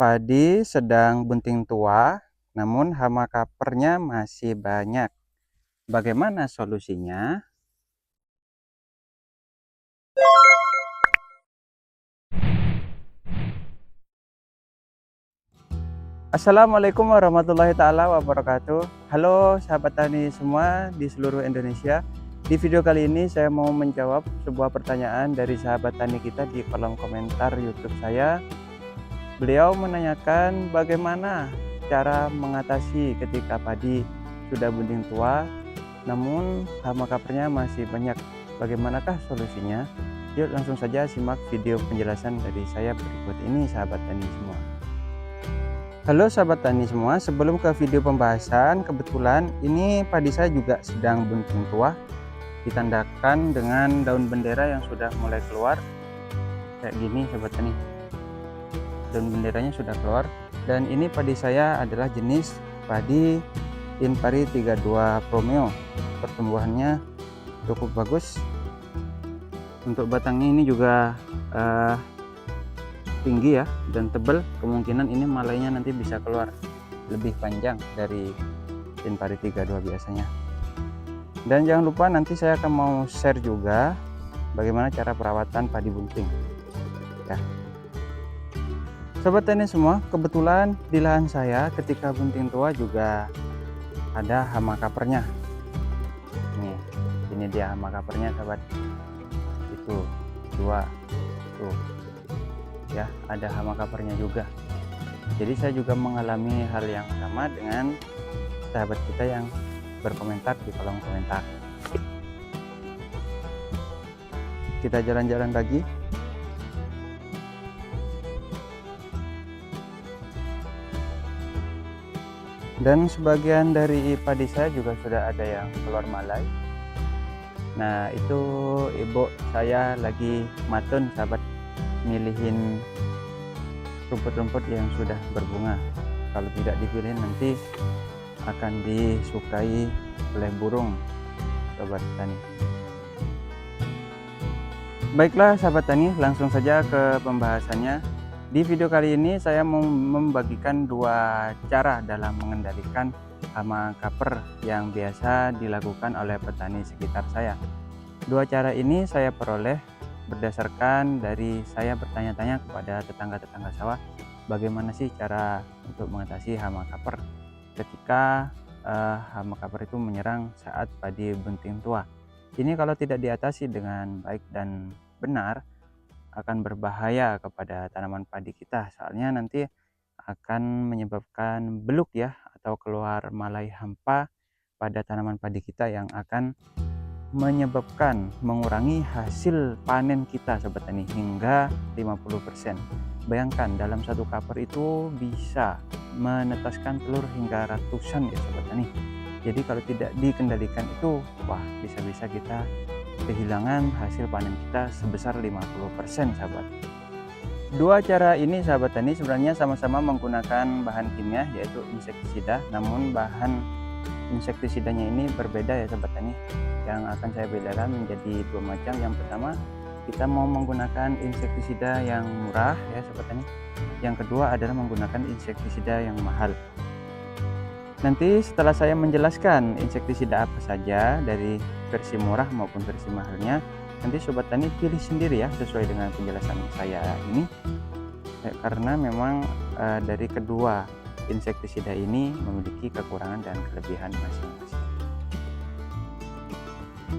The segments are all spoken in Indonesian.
Padi sedang bunting tua, namun hama kapernya masih banyak. Bagaimana solusinya? Assalamualaikum warahmatullahi taala wabarakatuh. Halo sahabat tani semua di seluruh Indonesia. Di video kali ini saya mau menjawab sebuah pertanyaan dari sahabat tani kita di kolom komentar YouTube saya. Beliau menanyakan bagaimana cara mengatasi ketika padi sudah bunting tua namun hama kapernya masih banyak. Bagaimanakah solusinya? Yuk langsung saja simak video penjelasan dari saya berikut ini sahabat tani semua. Halo sahabat tani semua, sebelum ke video pembahasan, kebetulan ini padi saya juga sedang bunting tua, ditandakan dengan daun bendera yang sudah mulai keluar kayak gini sahabat tani. Daun benderanya sudah keluar, dan ini padi saya adalah jenis padi Inpari 32 Promeo. Pertumbuhannya cukup bagus. Untuk batangnya ini juga tinggi ya dan tebal. Kemungkinan ini malainya nanti bisa keluar lebih panjang dari Inpari 32 biasanya. Dan jangan lupa nanti saya akan mau share juga bagaimana cara perawatan padi bunting ya. Sobat tani semua, kebetulan di lahan saya ketika bunting tua juga ada hama kapernya. Ini dia hama kapernya sahabat. Itu dua tuh ya, ada hama kapernya juga. Jadi saya juga mengalami hal yang sama dengan sahabat kita yang berkomentar di kolom komentar. Kita jalan-jalan lagi. Dan sebagian dari padi saya juga sudah ada yang keluar malai. Nah itu ibu saya lagi matun sahabat, milihin rumput-rumput yang sudah berbunga. Kalau tidak dipilih nanti akan disukai oleh burung sahabat tani. Baiklah sahabat tani, langsung saja ke pembahasannya. Di video kali ini saya mau membagikan dua cara dalam mengendalikan hama kaper yang biasa dilakukan oleh petani sekitar saya. Dua cara ini saya peroleh berdasarkan dari saya bertanya-tanya kepada tetangga-tetangga sawah, bagaimana sih cara untuk mengatasi hama kaper ketika hama kaper itu menyerang saat padi bunting tua. Ini kalau tidak diatasi dengan baik dan benar akan berbahaya kepada tanaman padi kita, soalnya nanti akan menyebabkan beluk ya, atau keluar malai hampa pada tanaman padi kita yang akan menyebabkan mengurangi hasil panen kita sobat tani hingga 50%. Bayangkan dalam satu kaper itu bisa menetaskan telur hingga ratusan ya sobat tani. Jadi kalau tidak dikendalikan itu, wah bisa-bisa kita kehilangan hasil panen kita sebesar 50% sahabat. Dua cara ini sahabat tani sebenarnya sama-sama menggunakan bahan kimia yaitu insektisida, namun bahan insektisidanya ini berbeda ya sahabat tani. Yang akan saya bedakan menjadi dua macam. Yang pertama, kita mau menggunakan insektisida yang murah ya sahabat tani. Yang kedua adalah menggunakan insektisida yang mahal. Nanti setelah saya menjelaskan insektisida apa saja dari versi murah maupun versi mahalnya, nanti sobat tani pilih sendiri ya sesuai dengan penjelasan saya ini, karena memang dari kedua insektisida ini memiliki kekurangan dan kelebihan masing-masing.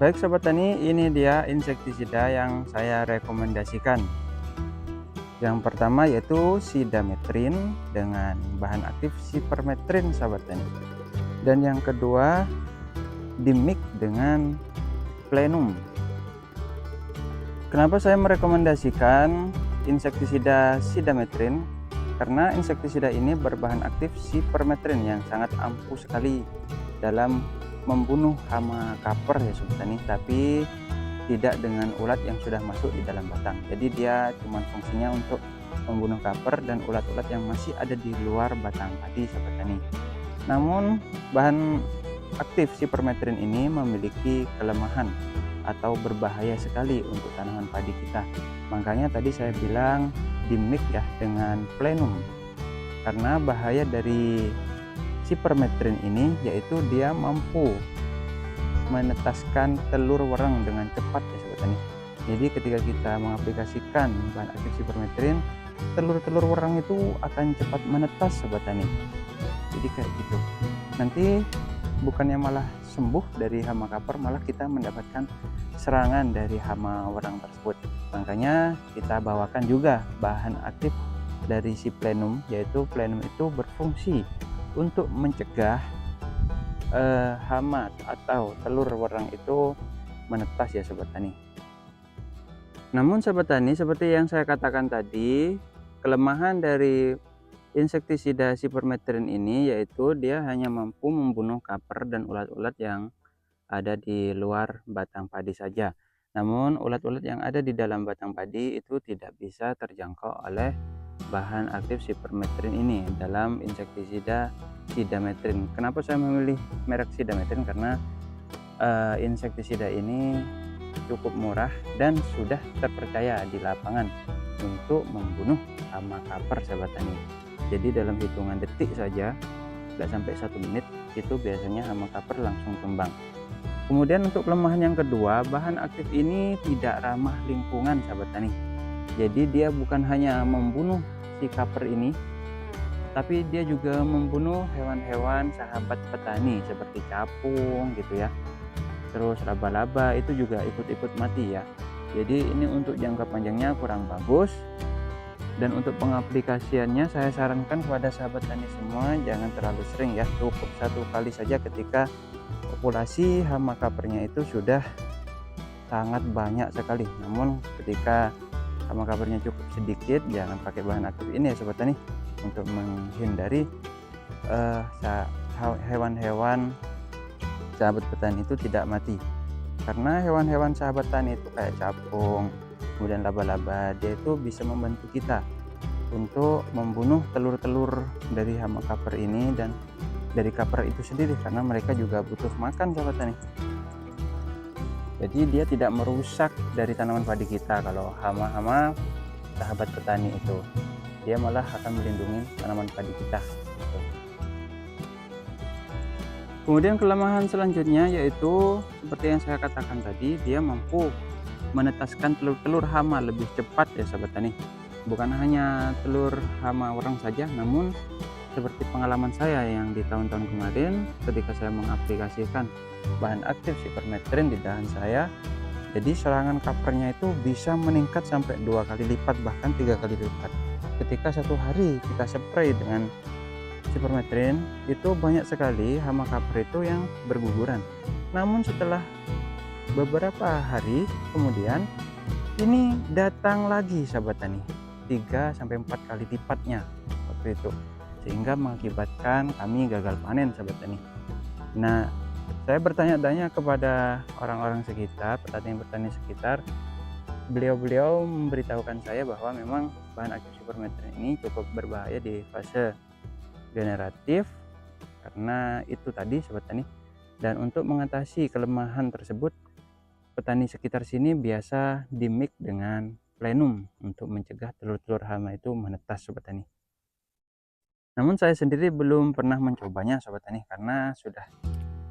Baik sobat tani, ini dia insektisida yang saya rekomendasikan. Yang pertama yaitu sidametrin dengan bahan aktif sipermetrin sahabat tani. Dan yang kedua dimix dengan plenum. Kenapa saya merekomendasikan insektisida sidametrin? Karena insektisida ini berbahan aktif sipermetrin yang sangat ampuh sekali dalam membunuh hama kaper ya sobat tani, tapi tidak dengan ulat yang sudah masuk di dalam batang. Jadi dia cuma fungsinya untuk membunuh kaper dan ulat-ulat yang masih ada di luar batang padi sobat tani. Namun bahan aktif sipermetrin ini memiliki kelemahan atau berbahaya sekali untuk tanaman padi kita. Makanya tadi saya bilang dimix ya dengan plenum. Karena bahaya dari Cypermethrin ini yaitu dia mampu menetaskan telur wereng dengan cepat ya sobat tani. Jadi ketika kita mengaplikasikan bahan aktif Cypermethrin, telur-telur wereng itu akan cepat menetas sobat tani. Jadi kayak gitu. Nanti bukannya malah sembuh dari hama kaper, malah kita mendapatkan serangan dari hama wereng tersebut. Makanya kita bawakan juga bahan aktif dari si Plenum, yaitu Plenum itu berfungsi untuk mencegah hama atau telur wereng itu menetas ya sobat tani. Namun sobat tani, seperti yang saya katakan tadi, kelemahan dari insektisida Cypermethrin ini yaitu dia hanya mampu membunuh kaper dan ulat-ulat yang ada di luar batang padi saja. Namun ulat-ulat yang ada di dalam batang padi itu tidak bisa terjangkau oleh bahan aktif Cypermethrin ini dalam insektisida Sidametrin. Kenapa saya memilih merek Sidametrin? Karena insektisida ini cukup murah dan sudah terpercaya di lapangan untuk membunuh hama kaper sahabat tani. Jadi dalam hitungan detik saja, nggak sampai 1 menit, itu biasanya hama kaper langsung tumbang. Kemudian untuk kelemahan yang kedua, bahan aktif ini tidak ramah lingkungan sahabat tani. Jadi dia bukan hanya membunuh si kaper ini, tapi dia juga membunuh hewan-hewan sahabat petani seperti capung gitu ya. Terus laba-laba itu juga ikut-ikut mati ya. Jadi ini untuk jangka panjangnya kurang bagus. Dan untuk pengaplikasiannya saya sarankan kepada sahabat tani semua jangan terlalu sering ya, cukup 1 kali saja ketika populasi hama kapernya itu sudah sangat banyak sekali. Namun ketika hama kapernya cukup sedikit, jangan pakai bahan aktif ini ya sobat tani, untuk menghindari hewan-hewan sahabat petani itu tidak mati. Karena hewan-hewan sahabat tani itu kayak capung, kemudian laba-laba, dia itu bisa membantu kita untuk membunuh telur-telur dari hama kaper ini dan dari kaper itu sendiri, karena mereka juga butuh makan sahabat tani. Jadi dia tidak merusak dari tanaman padi kita. Kalau hama-hama sahabat petani itu, dia malah akan melindungi tanaman padi kita. Kemudian kelemahan selanjutnya yaitu seperti yang saya katakan tadi, dia mampu menetaskan telur-telur hama lebih cepat ya sahabat tani. Bukan hanya telur hama wereng saja, namun seperti pengalaman saya yang di tahun-tahun kemarin ketika saya mengaplikasikan bahan aktif Cypermethrin di dahan saya, jadi serangan kapernya itu bisa meningkat sampai 2 kali lipat, bahkan 3 kali lipat. Ketika 1 hari kita spray dengan Cypermethrin, itu banyak sekali hama kaper itu yang berguguran. Namun setelah beberapa hari kemudian ini datang lagi sahabat tani, 3-4 kali lipatnya waktu itu, sehingga mengakibatkan kami gagal panen sahabat tani. Nah, saya bertanya-tanya kepada orang-orang sekitar, petani-petani sekitar, beliau-beliau memberitahukan saya bahwa memang bahan aktif Cypermethrin ini cukup berbahaya di fase generatif karena itu tadi sobat tani. Dan untuk mengatasi kelemahan tersebut, petani sekitar sini biasa dimix dengan Plenum untuk mencegah telur-telur hama itu menetas sobat tani. Namun saya sendiri belum pernah mencobanya sobat tani karena sudah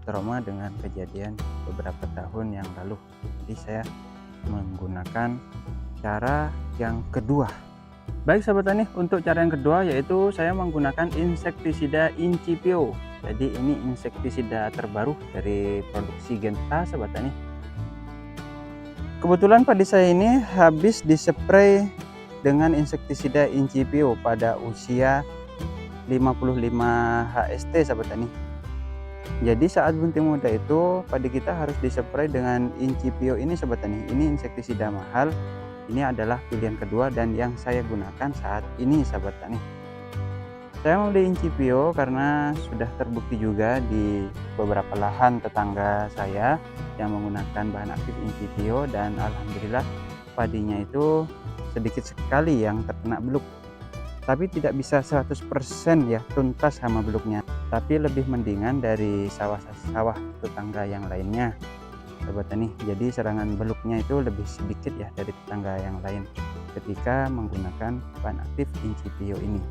trauma dengan kejadian beberapa tahun yang lalu. Jadi saya menggunakan cara yang kedua. Baik sahabat tani, untuk cara yang kedua yaitu saya menggunakan insektisida Incipio. Jadi ini insektisida terbaru dari produksi Genta sahabat tani. Kebetulan padi saya ini habis dispray dengan insektisida Incipio pada usia 55 HST sahabat tani. Jadi saat bunting muda itu padi kita harus dispray dengan Incipio ini sahabat tani. Ini insektisida mahal. Ini adalah pilihan kedua dan yang saya gunakan saat ini sahabat tani. Saya memilih Incipio karena sudah terbukti juga di beberapa lahan tetangga saya yang menggunakan bahan aktif Incipio, dan alhamdulillah padinya itu sedikit sekali yang terkena beluk. Tapi tidak bisa 100% ya tuntas hama beluknya, tapi lebih mendingan dari sawah-sawah tetangga yang lainnya sahabat tani. Jadi serangan beluknya itu lebih sedikit ya dari tetangga yang lain ketika menggunakan bahan aktif Incipio ini.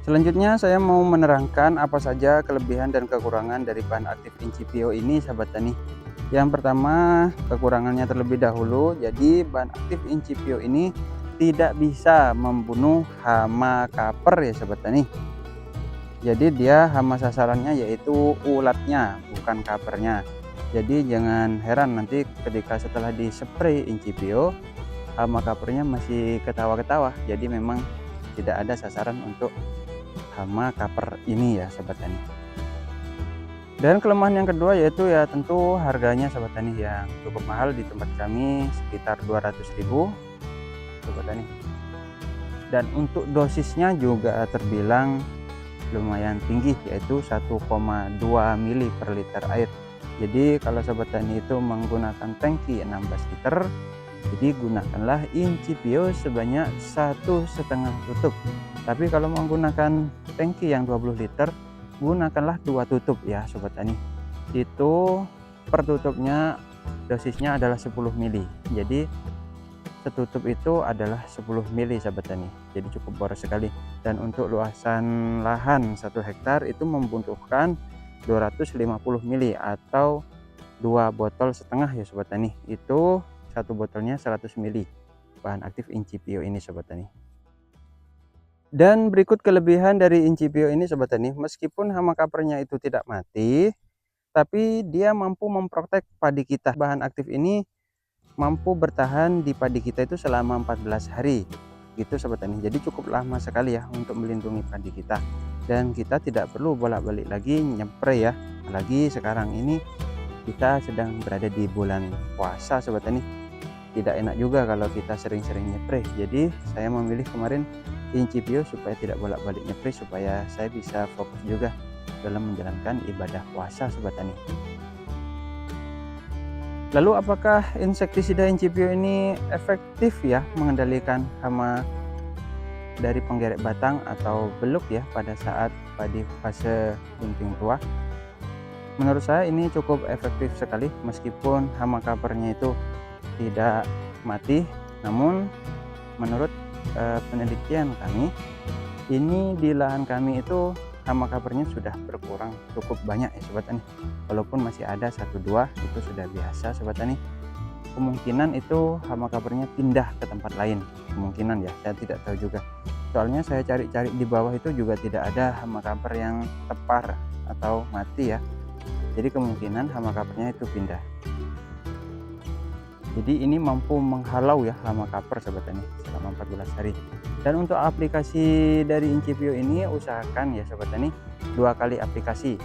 Selanjutnya saya mau menerangkan apa saja kelebihan dan kekurangan dari bahan aktif Incipio ini sahabat tani. Yang pertama, kekurangannya terlebih dahulu. Jadi bahan aktif Incipio ini tidak bisa membunuh hama kaper ya sahabat tani. Jadi dia hama sasarannya yaitu ulatnya, bukan kapernya. Jadi jangan heran nanti ketika setelah dispray Incipio, hama kapernya masih ketawa-ketawa. Jadi memang tidak ada sasaran untuk hama kaper ini ya sahabat tani. Dan kelemahan yang kedua yaitu ya tentu harganya sahabat tani yang cukup mahal, di tempat kami sekitar 200.000 sahabat tani. Dan untuk dosisnya juga terbilang lumayan tinggi, yaitu 1,2 mili per liter air. Jadi kalau sobat tani itu menggunakan tangki 16 liter, jadi gunakanlah Incipio sebanyak 1,5 tutup. Tapi kalau menggunakan tangki yang 20 liter, gunakanlah 2 tutup ya sobat tani. Itu per tutupnya dosisnya adalah 10 mili. Jadi setutup itu adalah 10 mili sahabat tani, jadi cukup boros sekali. Dan untuk luasan lahan 1 hektar itu membutuhkan 250 mili atau 2,5 botol ya sobat tani. Itu satu botolnya 100 mili bahan aktif Incipio ini sobat tani. Dan berikut kelebihan dari Incipio ini sobat tani, meskipun hama kapernya itu tidak mati, tapi dia mampu memprotek padi kita. Bahan aktif ini mampu bertahan di padi kita itu selama 14 hari gitu sobat tani. Jadi cukup lama sekali ya untuk melindungi padi kita, dan kita tidak perlu bolak-balik lagi nyepray ya. Apalagi sekarang ini kita sedang berada di bulan puasa sobat tani, tidak enak juga kalau kita sering-sering nyepray. Jadi saya memilih kemarin Incipio supaya tidak bolak-balik nyepray, supaya saya bisa fokus juga dalam menjalankan ibadah puasa sobat tani. Lalu apakah insektisida Incipio ini efektif ya mengendalikan hama dari penggerek batang atau beluk ya pada saat padi fase bunting tua? Menurut saya ini cukup efektif sekali, meskipun hama kapernya itu tidak mati. Namun menurut penelitian kami, ini di lahan kami itu hama kapernya sudah berkurang cukup banyak ya sobat tani. Walaupun masih ada 1-2, itu sudah biasa sobat tani. Kemungkinan itu hama kapernya pindah ke tempat lain, kemungkinan ya, saya tidak tahu juga. Soalnya saya cari-cari di bawah itu juga tidak ada hama kaper yang tepar atau mati ya. Jadi kemungkinan hama kapernya itu pindah. Jadi ini mampu menghalau ya hama kaper sobat tani selama 14 hari. Dan untuk aplikasi dari Incipio ini usahakan ya sobat tani 2 kali aplikasi.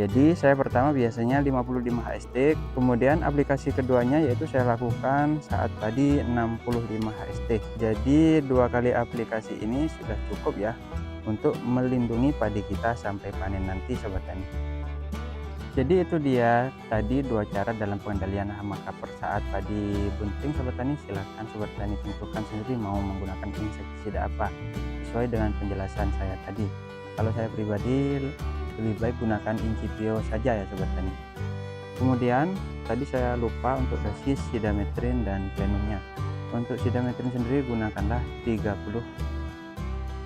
Jadi saya pertama biasanya 55 HST, kemudian aplikasi keduanya yaitu saya lakukan saat tadi 65 HST. Jadi 2 kali aplikasi ini sudah cukup ya untuk melindungi padi kita sampai panen nanti sobat tani. Jadi itu dia tadi 2 cara dalam pengendalian hama kaper saat padi bunting sobat tani. Silahkan sobat tani tentukan sendiri mau menggunakan insektisida apa sesuai dengan penjelasan saya tadi. Kalau saya pribadi lebih baik gunakan Incipio saja ya sobat tani. Kemudian tadi saya lupa untuk dosis sidametrin dan plenumnya. Untuk sidametrin sendiri gunakanlah 30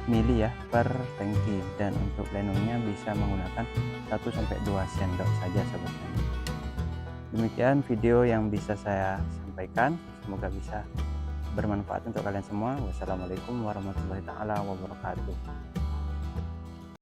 mili ya per tangki, dan untuk plenumnya bisa menggunakan 1-2 sendok saja sobat tani. Demikian video yang bisa saya sampaikan, semoga bisa bermanfaat untuk kalian semua. Wassalamualaikum warahmatullahi wabarakatuh.